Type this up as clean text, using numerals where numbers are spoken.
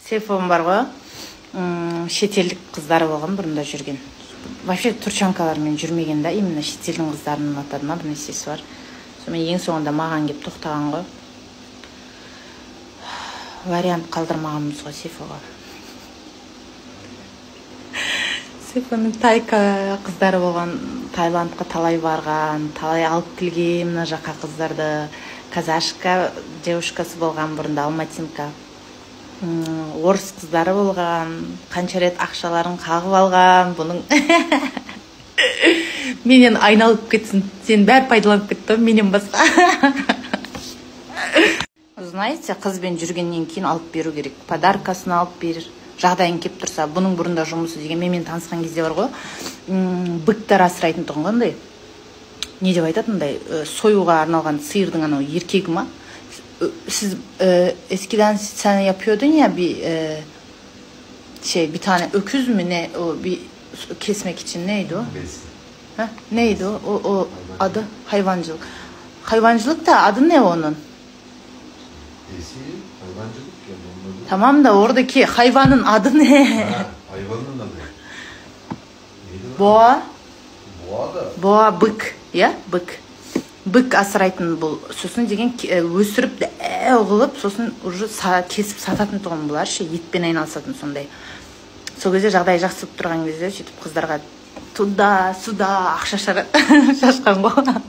Сейфом бар ғой, шетелдік қыздары болған бұрында жүрген. Вообще турчанкалармен жүрмеген да, именно шетелдің қыздарын ұнатады ма, бір нәрсесі бар. Сонымен ең соңында маған кеп тоқтаған ғой. Вариант қалдырмағанбыз ғой Сейфоға. Сейфоның тайка қыздары болған, Таиландқа талай барған, талай алып келген мына жаққа қыздарды. Казашка девушкасы болған бұрында, алматинка. Орыс қыздары болған, қанша рет ақшаларын қағып алған, бұның менен айналып кетсін, сен бәр пайдаланып кетті, менен басқа. Знаете, қызбен жүргеннен кейін алып беру керек, подаркасын алып берір, жағдайын кеп тұрса, бұның бұрында жұмысы деген, менімен танысқан кезде бар ғой, біктер асырайтын тұғын қандай, не деп айтатындай, союға арналған сиырдың анау еркегі ма? Siz eskiden sen yapıyordun ya bir tane öküz mü ne o bir kesmek için neydi o? Ha, neydi o adı hayvancılık. Hayvancılık da adı ne onun? Hayvancılık ya onun adı. Tamam da oradaki hayvanın adı ne? Ha, hayvanın adı. Neydi Boğa. Boğa da. Boğa bık ya bık. Бік асырайтын бұл, сосын деген өсіріп қылып, сосын уже кесіп сататын тұғын бұлар ше, етпен айналысатын сондай. Сол кезде жағдай жақсы тұрған кезде сөйтіп қыздарға туда суда ақша шашқан ғой.